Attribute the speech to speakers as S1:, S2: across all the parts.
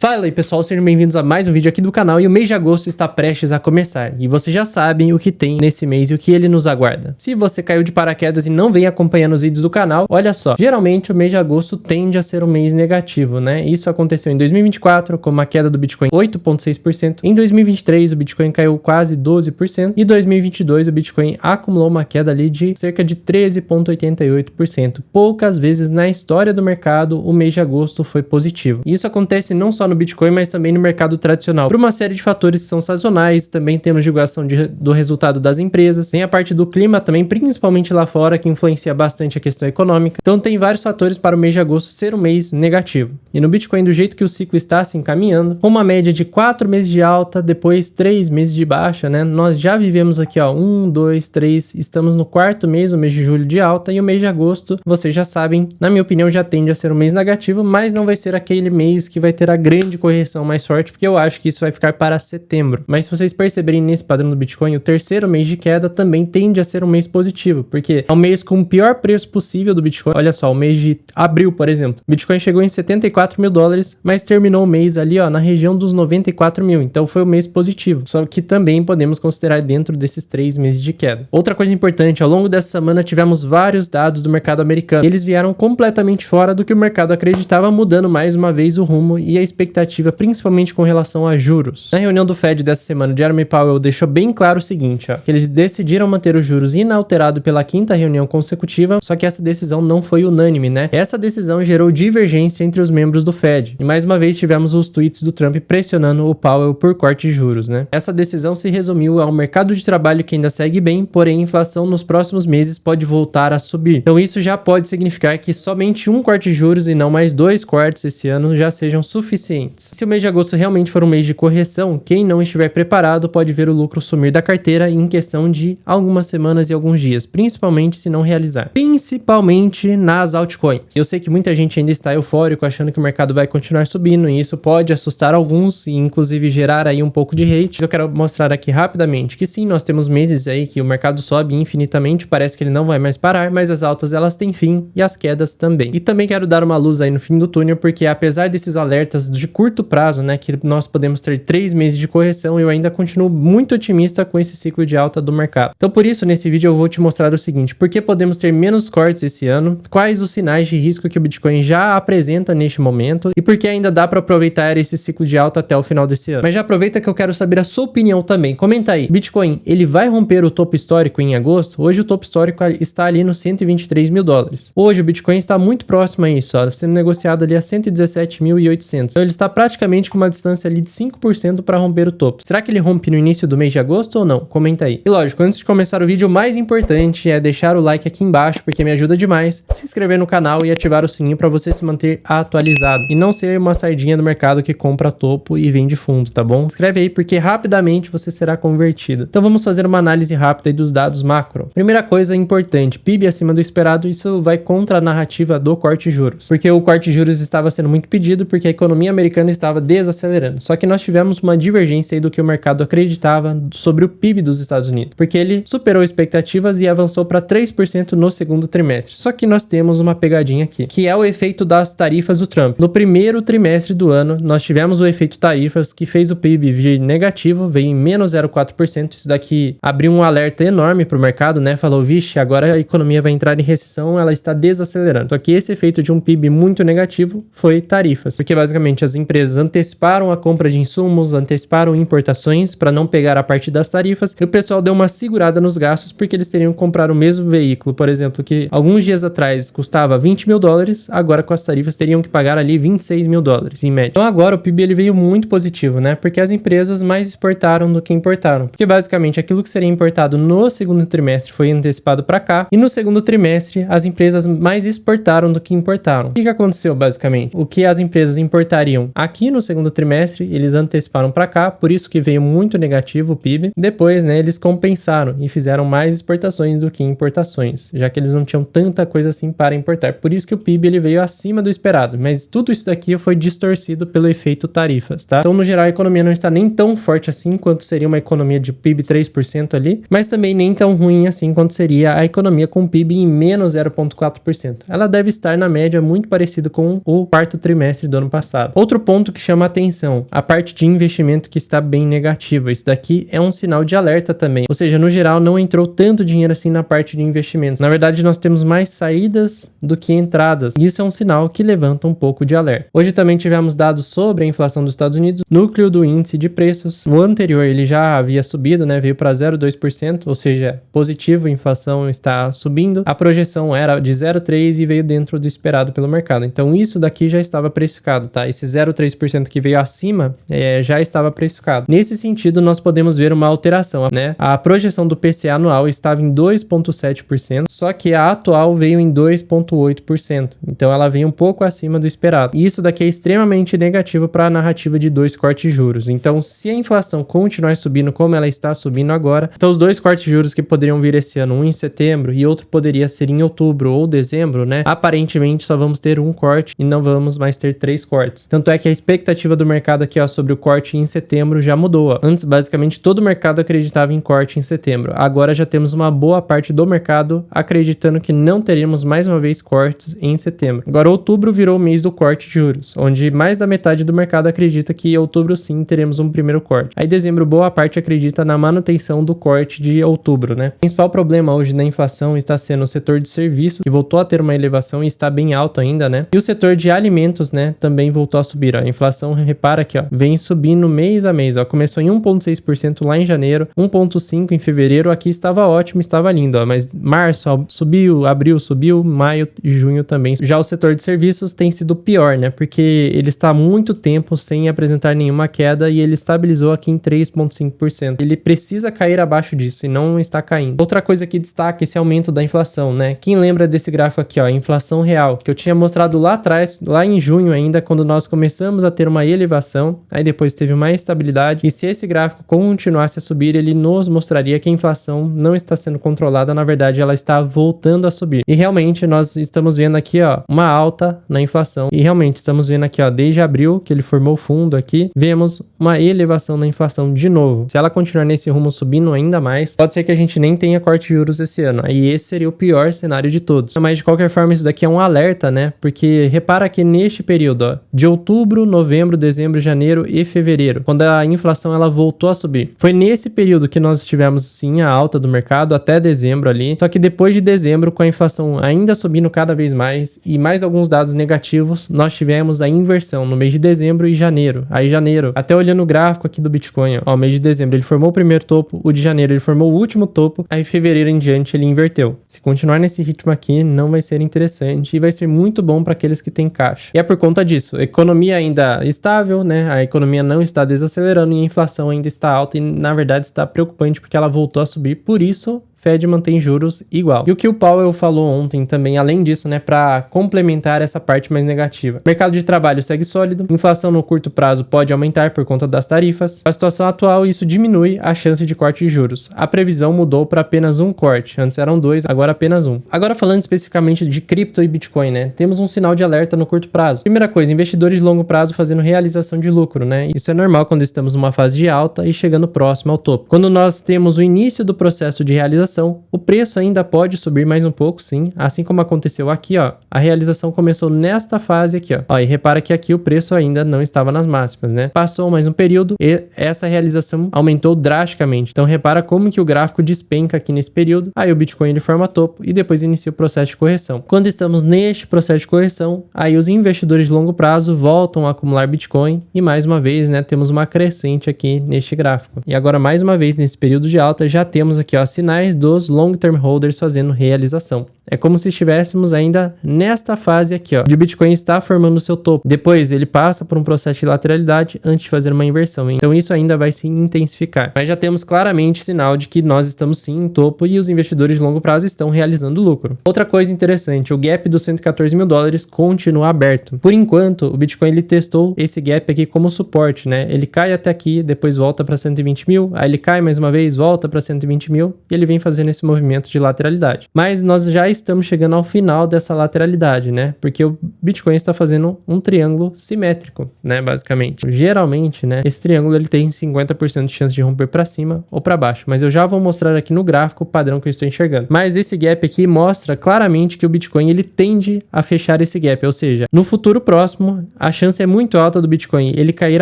S1: Fala aí pessoal, sejam bem-vindos a mais um vídeo aqui do canal e o mês de agosto está prestes a começar e vocês já sabem o que tem nesse mês e o que ele nos aguarda. Se você caiu de paraquedas e não vem acompanhando os vídeos do canal, olha só, geralmente o mês de agosto tende a ser um mês negativo, né? Isso aconteceu em 2024 com uma queda do Bitcoin 8,6%, em 2023 o Bitcoin caiu quase 12% e em 2022 o Bitcoin acumulou uma queda ali de cerca de 13,88%. Poucas vezes na história do mercado o mês de agosto foi positivo. Isso acontece não só no Bitcoin, mas também no mercado tradicional, por uma série de fatores que são sazonais. Também temos divulgação do resultado das empresas, tem a parte do clima também, principalmente lá fora, que influencia bastante a questão econômica. Então tem vários fatores para o mês de agosto ser um mês negativo. E no Bitcoin, do jeito que o ciclo está se encaminhando, com uma média de 4 meses de alta, depois 3 meses de baixa, né? Nós já vivemos aqui, ó, 1, 2, 3, estamos no quarto mês, o mês de julho de alta, e o mês de agosto, vocês já sabem, na minha opinião, já tende a ser um mês negativo, mas não vai ser aquele mês que vai ter a grande correção mais forte, porque eu acho que isso vai ficar para setembro. Mas se vocês perceberem nesse padrão do Bitcoin, o terceiro mês de queda também tende a ser um mês positivo, porque é um mês com o pior preço possível do Bitcoin. Olha só, o mês de abril, por exemplo, o Bitcoin chegou em 74 mil dólares, mas terminou o mês ali, ó, na região dos 94 mil. Então foi um mês positivo, só que também podemos considerar dentro desses 3 meses de queda. Outra coisa importante, ao longo dessa semana tivemos vários dados do mercado americano. Eles vieram completamente fora do que o mercado acreditava, mudando mais uma vez o rumo e a expectativa, principalmente com relação a juros. Na reunião do Fed dessa semana, o Jeremy Powell deixou bem claro o seguinte, ó, que eles decidiram manter os juros inalterado pela 5ª reunião consecutiva, só que essa decisão não foi unânime, né? Essa decisão gerou divergência entre os membros do Fed. E mais uma vez tivemos os tweets do Trump pressionando o Powell por corte de juros, né? Essa decisão se resumiu ao mercado de trabalho que ainda segue bem, porém a inflação nos próximos meses pode voltar a subir. Então isso já pode significar que somente um corte de juros e não mais 2 cortes esse ano já sejam suficientes. Se o mês de agosto realmente for um mês de correção, quem não estiver preparado pode ver o lucro sumir da carteira em questão de algumas semanas e alguns dias, principalmente se não realizar. Principalmente nas altcoins. Eu sei que muita gente ainda está eufórico, achando que o mercado vai continuar subindo, e isso pode assustar alguns e inclusive gerar aí um pouco de hate. Eu quero mostrar aqui rapidamente que sim, nós temos meses aí que o mercado sobe infinitamente, parece que ele não vai mais parar, mas as altas elas têm fim e as quedas também. E também quero dar uma luz aí no fim do túnel, porque apesar desses alertas de curto prazo, né, que nós podemos ter 3 meses de correção, eu ainda continuo muito otimista com esse ciclo de alta do mercado. Então por isso, nesse vídeo eu vou te mostrar o seguinte: por que podemos ter menos cortes esse ano, quais os sinais de risco que o Bitcoin já apresenta neste momento e por que ainda dá para aproveitar esse ciclo de alta até o final desse ano. Mas já aproveita que eu quero saber a sua opinião também. Comenta aí, Bitcoin, ele vai romper o topo histórico em agosto? Hoje o topo histórico está ali nos 123 mil dólares. Hoje o Bitcoin está muito próximo a isso, ó, sendo negociado ali a 117.800. Então ele está praticamente com uma distância ali de 5% para romper o topo. Será que ele rompe no início do mês de agosto ou não? Comenta aí. E lógico, antes de começar o vídeo, o mais importante é deixar o like aqui embaixo, porque me ajuda demais, se inscrever no canal e ativar o sininho para você se manter atualizado e não ser uma sardinha do mercado que compra topo e vende fundo, tá bom? Inscreve aí porque rapidamente você será convertido. Então vamos fazer uma análise rápida aí dos dados macro. Primeira coisa importante, PIB acima do esperado, isso vai contra a narrativa do corte de juros, porque o corte de juros estava sendo muito pedido porque a economia americana estava desacelerando. Só que nós tivemos uma divergência aí do que o mercado acreditava sobre o PIB dos Estados Unidos, porque ele superou expectativas e avançou para 3% no segundo trimestre. Só que nós temos uma pegadinha aqui, que é o efeito das tarifas do Trump. No primeiro trimestre do ano, nós tivemos o efeito tarifas que fez o PIB vir negativo, veio em menos 0,4%. Isso daqui abriu um alerta enorme para o mercado, né? Falou, vixe, agora a economia vai entrar em recessão, ela está desacelerando. Só que esse efeito de um PIB muito negativo foi tarifas, porque basicamente as empresas anteciparam a compra de insumos, anteciparam importações para não pegar a parte das tarifas, e o pessoal deu uma segurada nos gastos porque eles teriam que comprar o mesmo veículo, por exemplo, que alguns dias atrás custava 20 mil dólares, agora com as tarifas teriam que pagar ali 26 mil dólares em média. Então agora o PIB ele veio muito positivo, né? Porque as empresas mais exportaram do que importaram, porque basicamente aquilo que seria importado no segundo trimestre foi antecipado para cá, e no segundo trimestre as empresas mais exportaram do que importaram. O que aconteceu basicamente? O que as empresas importariam aqui no segundo trimestre, eles anteciparam para cá, por isso que veio muito negativo o PIB. Depois, né, eles compensaram e fizeram mais exportações do que importações, já que eles não tinham tanta coisa assim para importar. Por isso que o PIB ele veio acima do esperado, mas tudo isso daqui foi distorcido pelo efeito tarifas, tá? Então, no geral, a economia não está nem tão forte assim quanto seria uma economia de PIB 3% ali, mas também nem tão ruim assim quanto seria a economia com PIB em menos 0,4%. Ela deve estar na média muito parecida com o quarto trimestre do ano passado. Outro Outro ponto que chama a atenção, a parte de investimento que está bem negativa. Isso daqui é um sinal de alerta também. Ou seja, no geral não entrou tanto dinheiro assim na parte de investimentos. Na verdade, nós temos mais saídas do que entradas. E isso é um sinal que levanta um pouco de alerta. Hoje também tivemos dados sobre a inflação dos Estados Unidos, núcleo do índice de preços. O anterior ele já havia subido, né? Veio para 0,2%, ou seja, positivo, a inflação está subindo. A projeção era de 0,3% e veio dentro do esperado pelo mercado. Então isso daqui já estava precificado, tá? Esse 0,3% que veio acima já estava precificado. Nesse sentido, nós podemos ver uma alteração, né? A projeção do PCA anual estava em 2,7%, só que a atual veio em 2,8%. Então ela veio um pouco acima do esperado. E isso daqui é extremamente negativo para a narrativa de 2 cortes de juros. Então, se a inflação continuar subindo como ela está subindo agora, então os 2 cortes de juros que poderiam vir esse ano, um em setembro e outro poderia ser em outubro ou dezembro, né? Aparentemente só vamos ter um corte e não vamos mais ter 3 cortes. Tanto é que a expectativa do mercado aqui, ó, sobre o corte em setembro já mudou, ó. Antes, basicamente, todo o mercado acreditava em corte em setembro. Agora já temos uma boa parte do mercado acreditando que não teremos mais uma vez cortes em setembro. Agora, outubro virou o mês do corte de juros, onde mais da metade do mercado acredita que em outubro sim teremos um primeiro corte. Aí dezembro, boa parte acredita na manutenção do corte de outubro, né? O principal problema hoje na inflação está sendo o setor de serviços, que voltou a ter uma elevação e está bem alto ainda, né? E o setor de alimentos, né, também voltou a subir, ó. A inflação, repara aqui, ó, vem subindo mês a mês, ó. Começou em 1,6% lá em janeiro, 1,5% em fevereiro, aqui estava ótimo, estava lindo, ó. Mas março, ó, subiu, abril subiu, maio e junho também. Já o setor de serviços tem sido pior, né? Porque ele está há muito tempo sem apresentar nenhuma queda e ele estabilizou aqui em 3,5%. Ele precisa cair abaixo disso e não está caindo. Outra coisa que destaca esse aumento da inflação, né? Quem lembra desse gráfico aqui, ó, a inflação real, que eu tinha mostrado lá atrás, lá em junho ainda, quando nós começamos a ter uma elevação, aí depois teve uma estabilidade, e se esse gráfico continuasse a subir, ele nos mostraria que a inflação não está sendo controlada, na verdade ela está voltando a subir. E realmente nós estamos vendo aqui, ó, uma alta na inflação, e realmente estamos vendo aqui, ó, desde abril, que ele formou o fundo aqui, vemos uma elevação na inflação de novo. Se ela continuar nesse rumo subindo ainda mais, pode ser que a gente nem tenha corte de juros esse ano, aí esse seria o pior cenário de todos. Mas de qualquer forma, isso daqui é um alerta, né? Porque repara que neste período, ó, de outubro, novembro, dezembro, janeiro e fevereiro, quando a inflação ela voltou a subir, foi nesse período que nós tivemos sim a alta do mercado até dezembro ali, só que depois de dezembro, com a inflação ainda subindo cada vez mais e mais alguns dados negativos, nós tivemos a inversão no mês de dezembro e janeiro. Aí janeiro, até olhando o gráfico aqui do Bitcoin, ó, o mês de dezembro ele formou o primeiro topo, o de janeiro ele formou o último topo, aí fevereiro em diante ele inverteu. Se continuar nesse ritmo aqui, não vai ser interessante e vai ser muito bom para aqueles que têm caixa. E é por conta disso, a economia ainda estável, né? A economia não está desacelerando e a inflação ainda está alta e na verdade está preocupante porque ela voltou a subir, por isso Fed mantém juros igual. E o que o Powell falou ontem também, além disso, né, para complementar essa parte mais negativa. Mercado de trabalho segue sólido, inflação no curto prazo pode aumentar por conta das tarifas. A situação atual, isso diminui a chance de corte de juros. A previsão mudou para apenas um corte, antes eram 2, agora apenas 1. Agora falando especificamente de cripto e Bitcoin, né, temos um sinal de alerta no curto prazo. Primeira coisa, investidores de longo prazo fazendo realização de lucro, né, isso é normal quando estamos numa fase de alta e chegando próximo ao topo. Quando nós temos o início do processo de realização, o preço ainda pode subir mais um pouco, sim, assim como aconteceu aqui, ó, a realização começou nesta fase aqui, ó, e repara que aqui o preço ainda não estava nas máximas, né, passou mais um período e essa realização aumentou drasticamente, então repara como que o gráfico despenca aqui nesse período, aí o Bitcoin ele forma topo e depois inicia o processo de correção. Quando estamos neste processo de correção, aí os investidores de longo prazo voltam a acumular Bitcoin e mais uma vez, né, temos uma crescente aqui neste gráfico. E agora mais uma vez nesse período de alta já temos aqui, ó, sinais dos long-term holders fazendo realização. É como se estivéssemos ainda nesta fase aqui, ó, de o Bitcoin está formando o seu topo. Depois ele passa por um processo de lateralidade antes de fazer uma inversão. Então isso ainda vai se intensificar. Mas já temos claramente sinal de que nós estamos sim em topo e os investidores de longo prazo estão realizando lucro. Outra coisa interessante, o gap dos 114 mil dólares continua aberto. Por enquanto, o Bitcoin ele testou esse gap aqui como suporte, né? Ele cai até aqui, depois volta para 120 mil, aí ele cai mais uma vez, volta para 120 mil e ele vem fazendo esse movimento de lateralidade. Mas nós já estamos chegando ao final dessa lateralidade, né? Porque o Bitcoin está fazendo um triângulo simétrico, né? Basicamente. Geralmente, né? Esse triângulo ele tem 50% de chance de romper para cima ou para baixo. Mas eu já vou mostrar aqui no gráfico o padrão que eu estou enxergando. Mas esse gap aqui mostra claramente que o Bitcoin ele tende a fechar esse gap. Ou seja, no futuro próximo, a chance é muito alta do Bitcoin ele cair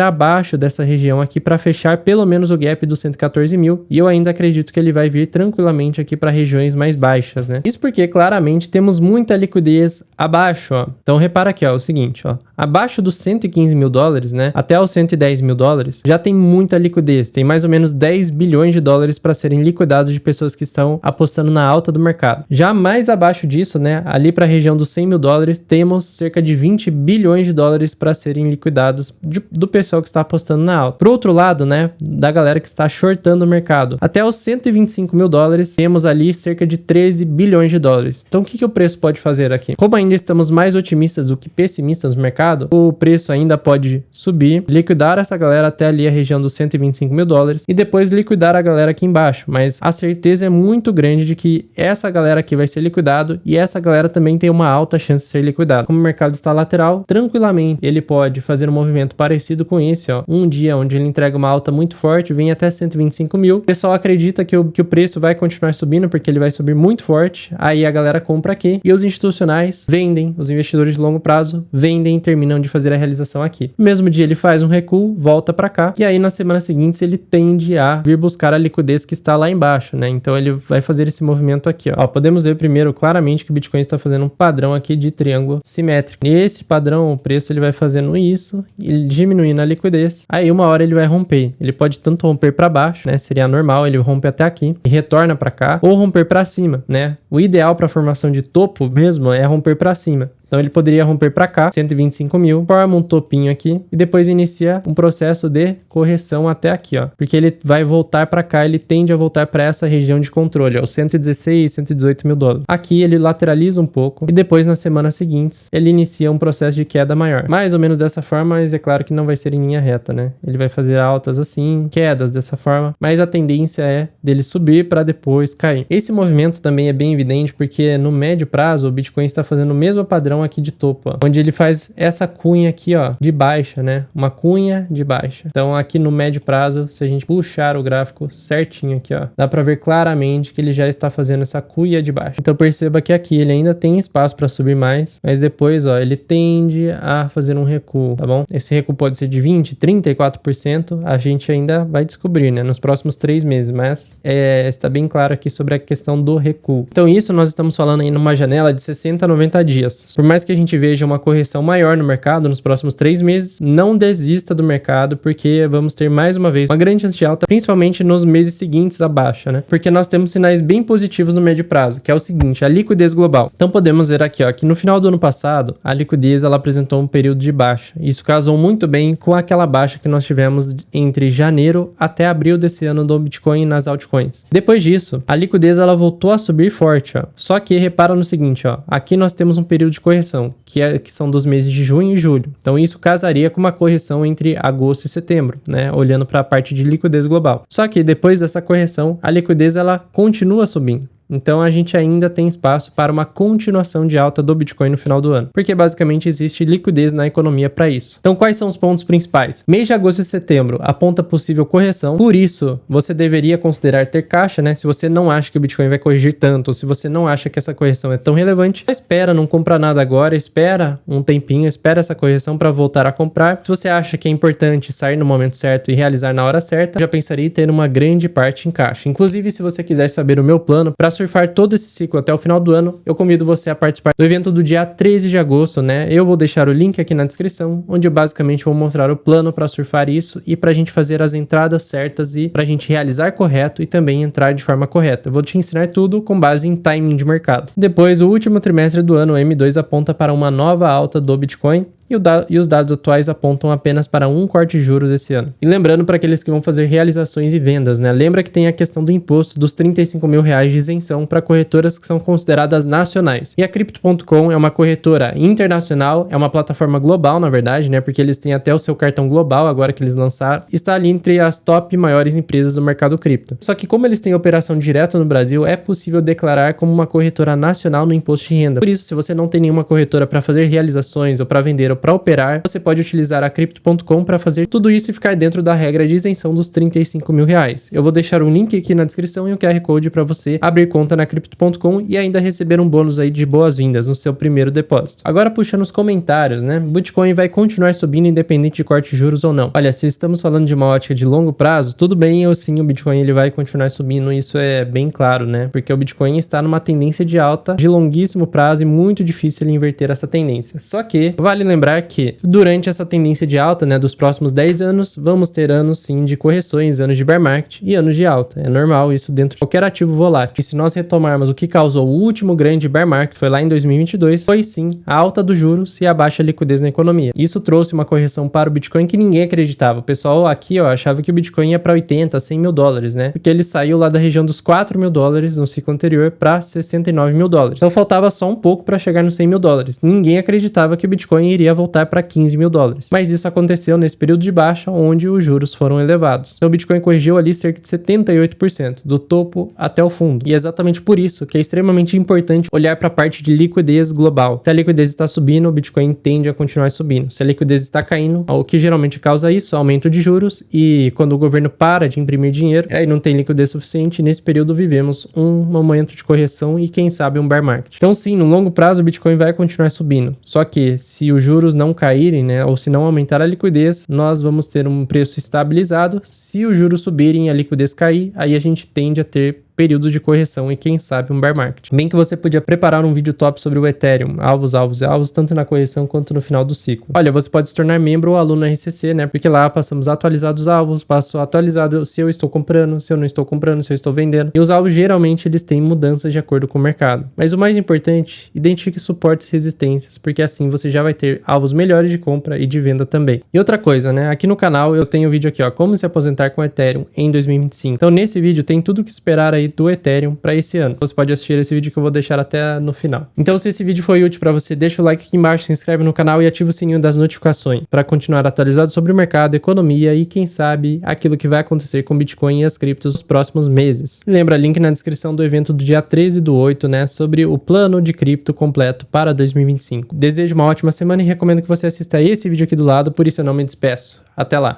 S1: abaixo dessa região aqui para fechar pelo menos o gap dos 114 mil. E eu ainda acredito que ele vai vir tranquilamente aqui para regiões mais baixas, né? Isso porque claramente temos muita liquidez abaixo, ó. Então repara aqui, ó, o seguinte, ó. Abaixo dos 115 mil dólares, né? Até os 110 mil dólares, já tem muita liquidez. Tem mais ou menos 10 bilhões de dólares para serem liquidados de pessoas que estão apostando na alta do mercado. Já mais abaixo disso, né? Ali para a região dos 100 mil dólares, temos cerca de 20 bilhões de dólares para serem liquidados do pessoal que está apostando na alta. Pro outro lado, né? Da galera que está shortando o mercado. Até os 125 mil dólares, temos ali cerca de 13 bilhões de dólares. Então, o que o preço pode fazer aqui? Como ainda estamos mais otimistas do que pessimistas no mercado, o preço ainda pode subir, liquidar essa galera até ali a região dos 125 mil dólares e depois liquidar a galera aqui embaixo. Mas a certeza é muito grande de que essa galera aqui vai ser liquidado e essa galera também tem uma alta chance de ser liquidada. Como o mercado está lateral, tranquilamente ele pode fazer um movimento parecido com esse, ó. Um dia onde ele entrega uma alta muito forte, vem até 125 mil. O pessoal acredita que o preço vai continuar subindo porque ele vai subir muito forte. Aí a galera compra aqui e os institucionais vendem, os investidores de longo prazo vendem e terminam de fazer a realização aqui. No mesmo dia ele faz um recuo, volta para cá e aí nas semanas seguintes ele tende a vir buscar a liquidez que está lá embaixo, né? Então ele vai fazer esse movimento aqui, ó. Podemos ver primeiro claramente que o Bitcoin está fazendo um padrão aqui de triângulo simétrico. Nesse padrão, o preço ele vai fazendo isso, ele diminuindo a liquidez. Aí uma hora ele vai romper. Ele pode tanto romper para baixo, né? Seria normal, ele rompe até aqui e retorna para cá, ou romper para cima, né? O ideal para a formação de topo mesmo é romper para cima. Então ele poderia romper para cá, 125 mil, forma um topinho aqui e depois inicia um processo de correção até aqui, ó. Porque ele vai voltar para cá, ele tende a voltar para essa região de controle, ó, 116, 118 mil dólares. Aqui ele lateraliza um pouco e depois nas semanas seguintes ele inicia um processo de queda maior. Mais ou menos dessa forma, mas é claro que não vai ser em linha reta, né? Ele vai fazer altas assim, quedas dessa forma, mas a tendência é dele subir para depois cair. Esse movimento também é bem evidente porque no médio prazo o Bitcoin está fazendo o mesmo padrão aqui de topo, ó, onde ele faz essa cunha aqui, ó, de baixa, né? Uma cunha de baixa. Então aqui no médio prazo, se a gente puxar o gráfico certinho aqui, ó, dá para ver claramente que ele já está fazendo essa cunha de baixa. Então perceba que aqui ele ainda tem espaço para subir mais, mas depois, ó, ele tende a fazer um recuo, tá bom? Esse recuo pode ser de 20, 34%, a gente ainda vai descobrir, né? Nos próximos 3 meses, mas está bem claro aqui sobre a questão do recuo. Então isso nós estamos falando aí numa janela de 60 a 90 dias. Por mais que a gente veja uma correção maior no mercado nos próximos 3 meses, não desista do mercado, porque vamos ter mais uma vez uma grande chance de alta, principalmente nos meses seguintes à baixa, né? Porque nós temos sinais bem positivos no médio prazo, que é o seguinte, a liquidez global. Então podemos ver aqui, ó, que no final do ano passado, a liquidez ela apresentou um período de baixa. Isso casou muito bem com aquela baixa que nós tivemos entre janeiro até abril desse ano do Bitcoin e nas altcoins. Depois disso, a liquidez ela voltou a subir forte, ó. Só que repara no seguinte, ó, aqui nós temos um período de correção, que são dos meses de junho e julho. Então isso casaria com uma correção entre agosto e setembro, né? Olhando para a parte de liquidez global. Só que depois dessa correção, a liquidez ela continua subindo. Então a gente ainda tem espaço para uma continuação de alta do Bitcoin no final do ano, porque basicamente existe liquidez na economia para isso. Então quais são os pontos principais? Mês de agosto e setembro aponta possível correção, por isso você deveria considerar ter caixa, né? Se você não acha que o Bitcoin vai corrigir tanto, ou se você não acha que essa correção é tão relevante, espera, não compra nada agora, espera um tempinho, espera essa correção para voltar a comprar. Se você acha que é importante sair no momento certo e realizar na hora certa, já pensaria em ter uma grande parte em caixa. Inclusive, se você quiser saber o meu plano para surfar todo esse ciclo até o final do ano, eu convido você a participar do evento do dia 13 de agosto, né? Eu vou deixar o link aqui na descrição, onde eu basicamente vou mostrar o plano para surfar isso e para a gente fazer as entradas certas e para a gente realizar correto e também entrar de forma correta. Eu vou te ensinar tudo com base em timing de mercado. Depois, o último trimestre do ano, o M2 aponta para uma nova alta do Bitcoin e os dados atuais apontam apenas para um corte de juros esse ano. E lembrando para aqueles que vão fazer realizações e vendas, né? Lembra que tem a questão do imposto dos R$35 mil de isenção para corretoras que são consideradas nacionais. E a Crypto.com é uma corretora internacional, é uma plataforma global, na verdade, né? Porque eles têm até o seu cartão global agora que eles lançaram. Está ali entre as top maiores empresas do mercado cripto. Só que como eles têm operação direta no Brasil, é possível declarar como uma corretora nacional no imposto de renda. Por isso, se você não tem nenhuma corretora para fazer realizações ou para vender ou para operar, você pode utilizar a Crypto.com para fazer tudo isso e ficar dentro da regra de isenção dos R$35 mil. Eu vou deixar um link aqui na descrição e um QR Code para você abrir conta na Crypto.com e ainda receber um bônus aí de boas-vindas no seu primeiro depósito. Agora puxando os comentários, né? Bitcoin vai continuar subindo independente de corte de juros ou não. Olha, se estamos falando de uma ótica de longo prazo, tudo bem, ou sim, o Bitcoin ele vai continuar subindo, isso é bem claro, né? Porque o Bitcoin está numa tendência de alta de longuíssimo prazo e muito difícil ele inverter essa tendência. Só que vale lembrar que durante essa tendência de alta, né, dos próximos 10 anos, vamos ter anos sim de correções, anos de bear market e anos de alta. É normal isso dentro de qualquer ativo volátil. E se nós retomarmos o que causou o último grande bear market, foi lá em 2022, foi sim a alta dos juros e a baixa liquidez na economia. Isso trouxe uma correção para o Bitcoin que ninguém acreditava. O pessoal aqui, ó, achava que o Bitcoin ia para 80, 100 mil dólares, né? Porque ele saiu lá da região dos 4 mil dólares no ciclo anterior para 69 mil dólares. Então faltava só um pouco para chegar nos 100 mil dólares. Ninguém acreditava que o Bitcoin iria voltar para 15 mil dólares. Mas isso aconteceu nesse período de baixa, onde os juros foram elevados. Então o Bitcoin corrigiu ali cerca de 78%, do topo até o fundo. E é exatamente por isso que é extremamente importante olhar para a parte de liquidez global. Se a liquidez está subindo, o Bitcoin tende a continuar subindo. Se a liquidez está caindo, o que geralmente causa isso, aumento de juros, e quando o governo para de imprimir dinheiro, aí não tem liquidez suficiente, nesse período vivemos um momento de correção e quem sabe um bear market. Então sim, no longo prazo o Bitcoin vai continuar subindo. Só que se os juros não caírem, né, ou se não aumentar a liquidez, nós vamos ter um preço estabilizado. Se os juros subirem e a liquidez cair, aí a gente tende a ter períodos de correção e quem sabe um bear market. Bem que você podia preparar um vídeo top sobre o Ethereum, alvos, tanto na correção quanto no final do ciclo. Olha, você pode se tornar membro ou aluno RCC, né? Porque lá passamos atualizados alvos, passo atualizado se eu estou comprando, se eu não estou comprando, se eu estou vendendo. E os alvos geralmente eles têm mudanças de acordo com o mercado. Mas o mais importante, identifique suportes e resistências, porque assim você já vai ter alvos melhores de compra e de venda também. E outra coisa, né? Aqui no canal eu tenho um vídeo aqui, ó, como se aposentar com Ethereum em 2025. Então nesse vídeo tem tudo o que esperar aí do Ethereum para esse ano. Você pode assistir esse vídeo que eu vou deixar até no final. Então, se esse vídeo foi útil para você, deixa o like aqui embaixo, se inscreve no canal e ativa o sininho das notificações para continuar atualizado sobre o mercado, economia e, quem sabe, aquilo que vai acontecer com o Bitcoin e as criptos nos próximos meses. E lembra, link na descrição do evento do dia 13/8, né, sobre o plano de cripto completo para 2025. Desejo uma ótima semana e recomendo que você assista esse vídeo aqui do lado, por isso eu não me despeço. Até lá!